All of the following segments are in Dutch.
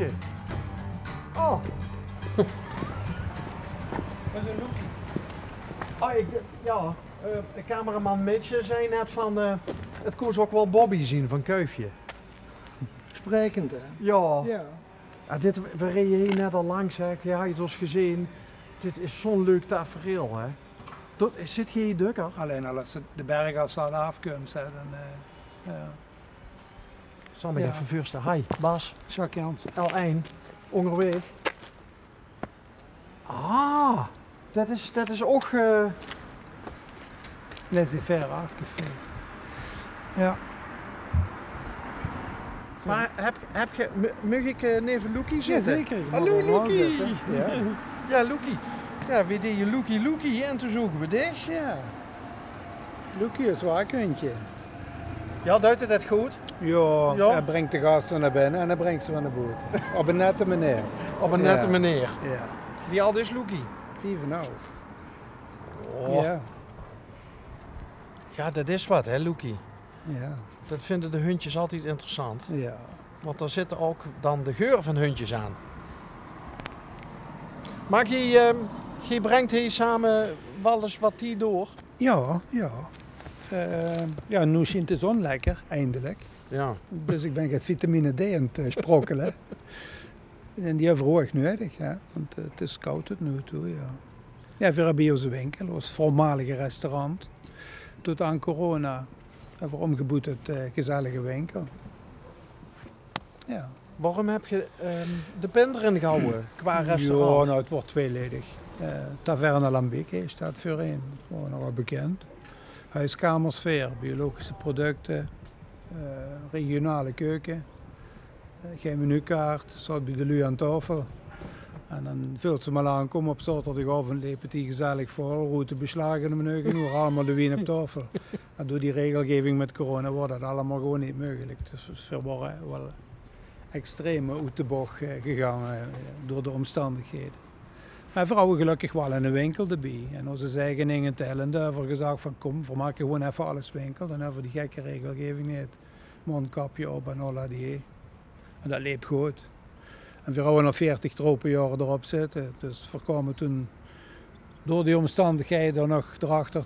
hoentje. Oh. Dat is een Loekie. Cameraman Mitch zei net van, het koos ook wel Bobby zien van Kuifje. Sprekend, hè? Ja. Ja. We reden hier net al langs, hè. Je had het ons gezien. Dit is zo'n leuk tafereel, hè. Zit je hier dukker? Alleen al als de berg al staat afkomt, dan... ja. Zal ik even vuursten. Hi, Bas. Jacques Jans. L1. Onderweg. Ah, dat is ook... Laissez-faire, café. Ja. Maar heb je... Mag ik neven Loekie zitten? Jazeker. Hallo Loekie! Ja. Ja, Loekie. Ja, we deden Loekie en toen zoeken we dich. Ja. Loekie is waar kuntje. Ja, duidt het dat goed? Ja, Ja. hij brengt de gasten naar binnen en hij brengt ze naar de boot. Op een nette manier. Op een nette manier. Ja. Wie al is Loekie? 4,5. Oh. Ja. Ja, dat is wat hè, Loekie. Ja. Dat vinden de hondjes altijd interessant. Ja. Want er zitten ook dan de geur van hondjes aan. Maar je brengt hier samen wel eens wat die door? Ja, ja. Ja, nu schijnt de zon lekker, eindelijk. Ja. Dus ik ben het vitamine D aan het sprokkelen. En die hebben we ook nodig, hè? Want het is koud tot nu toe, ja. Ja, we hebben onze winkel, dat was het voormalige restaurant. Tot aan corona hebben we omgeboet tot gezellige winkel. Ja. Waarom heb je de pen erin gehouden qua restaurant? Ja, nou, het wordt tweeledig. Taverne Lambique staat voorin, dat is gewoon nogal bekend. Huiskamersfeer, biologische producten, regionale keuken, geen menukaart, staat bij de lui aan tafel. En dan vult ze maar aankomen op zaterdagavond, lepen die gezellig vol, route beslagen de menu genoeg, allemaal de wien op tafel. En door die regelgeving met corona wordt dat allemaal gewoon niet mogelijk. Dus we worden wel extreem uit de bocht gegaan door de omstandigheden. Maar vrouwen gelukkig wel in de winkel erbij. En onze zegeningen tellen daarvoor gezegd van kom, we maken gewoon even alles winkel. Dan hebben we die gekke regelgeving niet. Mondkapje op en al die. En dat liep goed. En we hadden nog 40 tropenjaren erop zitten. Dus we kwamen toen door die omstandigheden nog erachter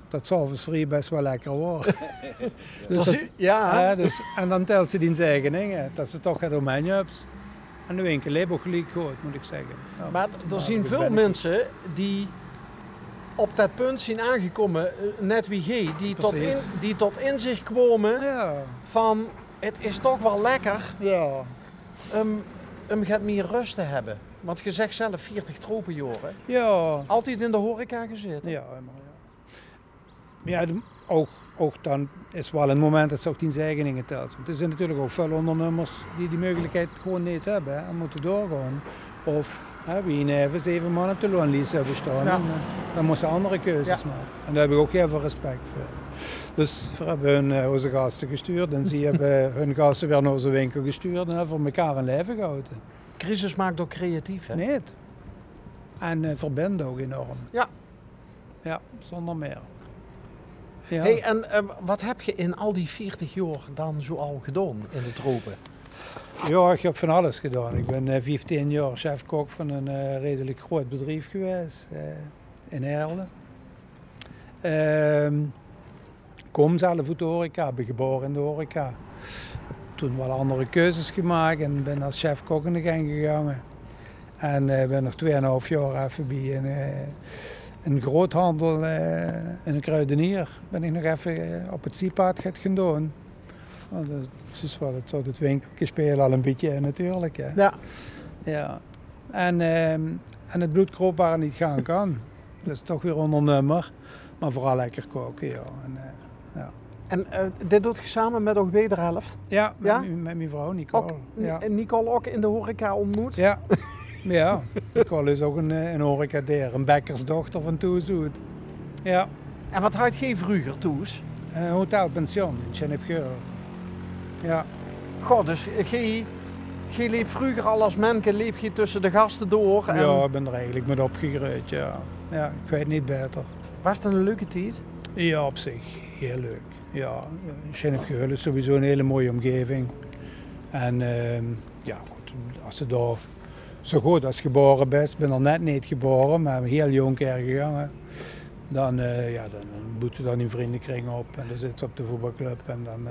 dat s'avonds vrij best wel lekker was. Dus en dan telt ze die zegeningen. Dat ze toch het omheen hebt. En de winkel leeft ook gelijk goed, moet ik zeggen. Ja, maar er zijn veel mensen die op dat punt zijn aangekomen, net wie jij, die tot inzicht kwamen van het is toch wel lekker om gaat meer rust te hebben. Want je zegt zelf 40 tropenjaren. Ja. Altijd in de horeca gezeten. Ja, maar ook dan is wel een moment dat ze ook die zegeningen telt. Want er zijn natuurlijk ook veel ondernemers die mogelijkheid gewoon niet hebben en moeten doorgaan. Of wie even 7 maanden op de loonlijst hebben staan. Ja. En, dan moeten ze andere keuzes maken. En daar heb ik ook heel veel respect voor. Dus we hebben onze gasten gestuurd en ze hebben hun gasten weer naar onze winkel gestuurd en hebben voor elkaar een leven gehouden. Crisis maakt ook creatief, hè? Nee. En verbindt ook enorm. Ja. Ja, zonder meer. Ja. Hey, en wat heb je in al die 40 jaar dan zo al gedaan in de tropen? Ja, ik heb van alles gedaan. Ik ben 15 jaar chef-kok van een redelijk groot bedrijf geweest in Heerlen. Kom zelf uit de horeca, ben geboren in de horeca. Heb toen wel andere keuzes gemaakt en ben als chef-kok in de gang gegaan. En ben nog 2,5 jaar even bij een groothandel en een kruidenier ben ik nog even op het Zipaad gaan doen. Nou, dat is wel het winkeltje spelen al een beetje in natuurlijk. Hè. Ja. Ja. En het bloedkroop waar niet gaan kan. Dat is toch weer ondernemer, maar vooral lekker koken. Ja. En dit doet je samen met ook wederhelft? Ja, met mijn vrouw Nicole. En Nicole ook in de horeca ontmoet? Ja. Ja, Nicole is ook een horecadeer, een bekkersdochter van Toezoet. Ja. En wat had je vroeger, Toes? Hotelpension in Chenepgeul. Ja. God, dus je liep vroeger al als menke, liep je tussen de gasten door? En... Ja, ik ben er eigenlijk met opgegroeid, ja. Ja, ik weet niet beter. Was het een leuke tijd? Ja, op zich. Heel leuk. Ja, Chenepgeul is sowieso een hele mooie omgeving. En ja, goed. als ze daar zo goed als geboren bent, ben er net niet geboren, maar heel jong gegaan. Dan boet ze dan in vriendenkring op en dan zit ze op de voetbalclub en dan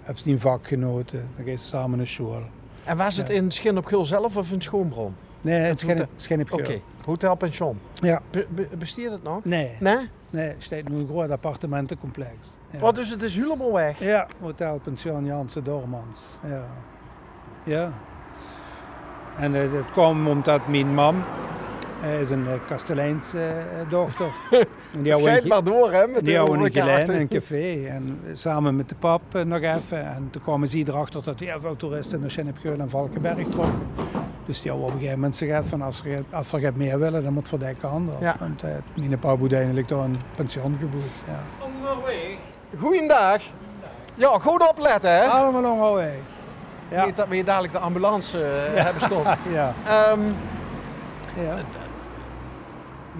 hebben ze een vakgenoten, dan gaan ze samen naar school. En was het in Schin op Geul zelf of in Schoonbron? Nee, het Schin op Geul. Oké, hotelpension. Ja. Bestiert het nog? Nee. Nee? Nee, het staat nu een groot appartementencomplex. Ja. Oh, dus het is helemaal weg? Ja, hotelpension Janse Dormans. Ja. Ja. En dat kwam omdat mijn mam is een kastelijnsdochter. Het schijnt maar door, hè? Met die hadden een gelijn, een café. En samen met de pap nog even. En toen kwamen ze erachter dat heel veel toeristen naar Schin op Geul en Valkenberg trokken. Dus die hadden op een gegeven moment gezegd van als er meer willen, dan moet verdekken anders. Ja. Want mijn pa moet eigenlijk door een pension geboet. Ja. Onderweg. Goeiedag. Ja, goed opletten, hè? Allemaal onderweg. Ja. Niet dat we hier dadelijk de ambulance hebben staan. Ja. Ja.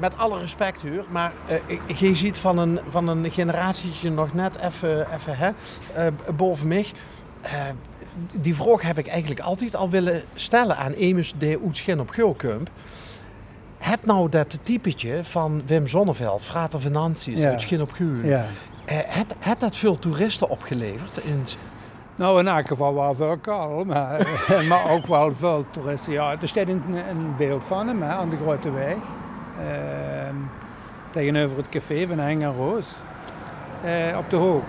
Met alle respect, Huur, maar je ziet van een generatietje nog net even boven mij. Die vraag heb ik eigenlijk altijd al willen stellen aan Emus de Schin op Geul komt. Het nou dat typetje van Wim Zonneveld, Frater Venanties, uit Schin op Geul. Ja. Het dat veel toeristen opgeleverd? Nou, in elk geval wel veel kaal, maar ook wel veel toeristen. Ja, er staat een beeld van hem aan de Grote Weg. Tegenover het café van Henk en Roos. Op de hoek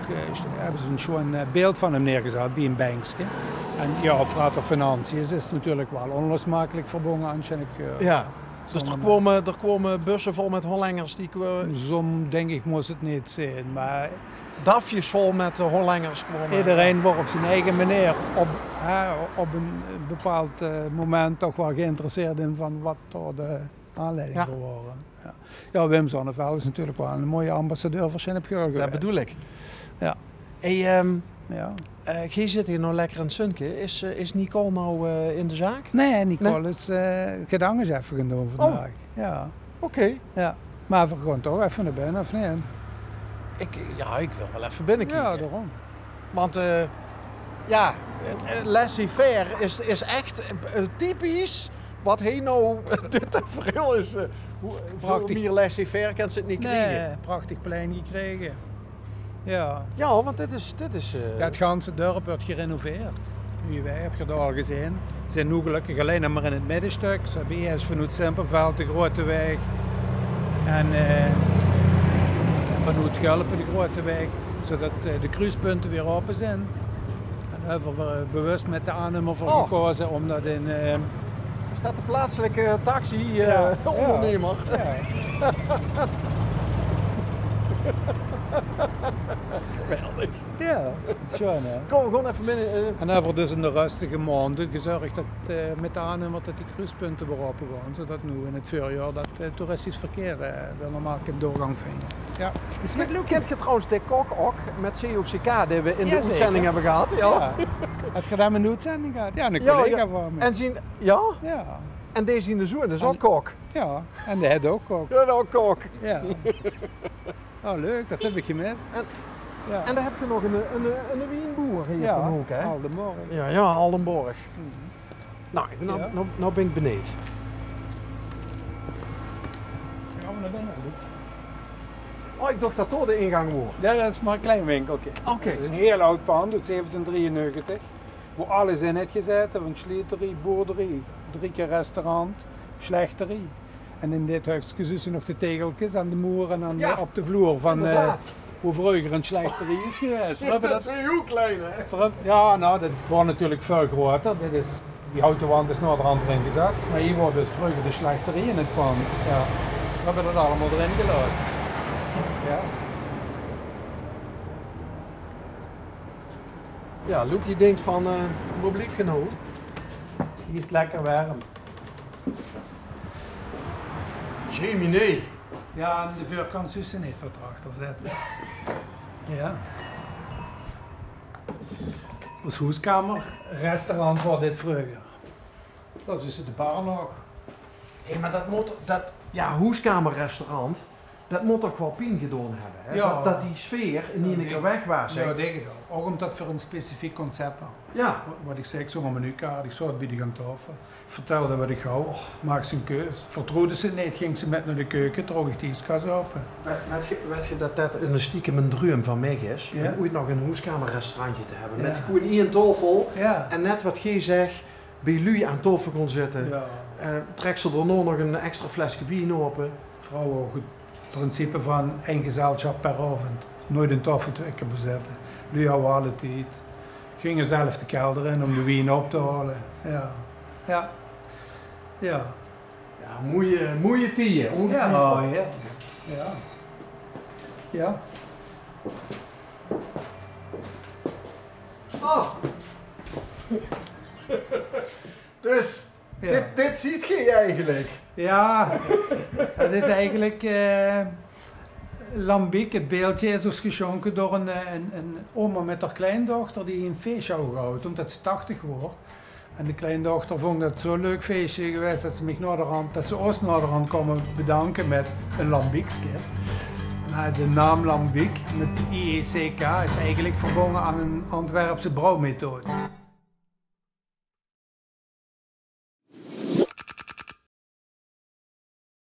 hebben ze zo'n beeld van hem neergezet bij een bankje. En ja, op Frater Venanties is het natuurlijk wel onlosmakelijk verbonden aan Schin op Geul. Ja. Dus er komen bussen vol met Hollengers die kwamen. Som denk ik moest het niet zijn, maar dafjes vol met Hollengers kwamen. Iedereen wordt op zijn eigen manier op een bepaald moment toch wel geïnteresseerd in van wat er de aanleiding voor waren. Ja. Ja, Wim Zonneveld is natuurlijk wel een mooie ambassadeur voor Schin op Geul geweest. Dat bedoel ik. Ja. Hey, ja. Jij zit hier nou lekker in het Sunke. Is Nicole nou in de zaak? Nee, Nicole is gedangen even gaan doen vandaag. Ja. Oké. Ja. Maar we gaan toch even naar binnen, of niet? Ik wil wel even binnenkijken. Ja, daarom. Want laissez-faire is echt typisch wat hij nou dit tafereel is. Hoe meer laissez-faire kan ze het niet krijgen. Nee, prachtig plein gekregen. Ja. Ja, want dit is het ganse dorp wordt gerenoveerd. Wij heb je het al gezien. Ze zijn nu gelukkig alleen maar in het middenstuk. Ze hebben eerst vanuit Simpelveld de Grote Weg en vanuit Gulpen de Grote Weg, zodat de kruispunten weer open zijn. En daar hebben we bewust met de aannemer voor gekozen om dat in... Is dat de plaatselijke taxi-ondernemer? Ja. Geweldig. Ja, schoon hè. Kom, we gaan even binnen. En dan hebben we dus in de rustige maanden gezorgd dat met de aannemer dat die kruispunten weer open gaan. Zodat nu in het voorjaar dat toeristisch verkeer wel normaal kan doorgang vinden. Ja. Kent je trouwens de kok ook met COCK die we in de uitzending hebben gehad? Ja. Heb je daar een uitzending gehad? Ja, een collega van me. En zien, ja? Ja. En deze in de zoen, dus ook kok. Ja, en die had ook kok. Ja, ook kok. Ja. Oh, leuk, dat heb ik gemist. Ja. En dan heb je nog een wienboer hier op de hoek, hè? Aldenborg. Ja, Aldenborg. Nou, nou ben ik beneden. Gaan we naar binnen? Oh, ik dacht dat toch de ingang wordt. Ja, dat is maar een klein winkeltje. Oké. Het is een heel oud pand, uit 1793. Waar alles in heeft gezeten, van slieterie, boerderie, 3 keer restaurant, slechterie. En in dit huisje zitten nog de tegeltjes aan de muur en op de vloer van hoe vroeger een slechterie is geweest. Dat is heel klein, hè? Ja, nou, dat wordt natuurlijk veel groter. Die houten wand is naderhand erin gezet. Maar hier wordt dus vroeger de slechterie in het pand. Ja. We hebben dat allemaal erin gelaten. Ja. Ja, Loekie denkt van, wat blieft genoeg. Hier is het lekker warm. Jemine. Ja, en de vuur kan zussen niet wat erachter zetten. Ja. Als huiskamer, restaurant was dit vroeger. Dat is de bar nog. Hé, maar dat moet, huiskamerrestaurant, dat moet toch wel pijn gedaan hebben. Hè? Ja. Dat die sfeer in één keer weg was. Ja, denk ik ook. Ook omdat we een specifiek concept hadden. Ja. Wat ik zei, ik zong op mijn kaart, ik zat bij de tafel. Vertelde wat ik hou, maak zijn keus. Vertrouwde ze niet, ging ze met naar de keuken, droeg ik die ijskast open. Weet je dat dat een stiekem een droom van mij is? Ja. Om ooit nog een huiskamerrestaurantje te hebben. Ja. Met gewoon één tafel. Ja. En net wat jij zegt, bij jullie aan tafel kon zitten. Ja. Trek ze er nog een extra flesje wien open. Vooral ook het principe van één gezelschap per avond. Nooit een tafel twee keer bezetten. Nu hadden we alle tijd. Gingen zelf de kelder in om de wien op te halen. Ja. Ja. Ja. Ja, mooie tien, ongetwijfeld. Ja, ja. Ja. Ja. Oh. Dus, Ja. dit ziet je eigenlijk. Ja, dat is eigenlijk lambiek. Het beeldje is dus geschonken door een oma met haar kleindochter die een feestje had gehouden, omdat ze 80 wordt. En de kleindochter vond dat zo'n leuk feestje geweest dat ze mij naderhand, dat ze ons naderhand komen bedanken met een lambiekje. De naam lambiek met IECK is eigenlijk verbonden aan een Antwerpse brouwmethode.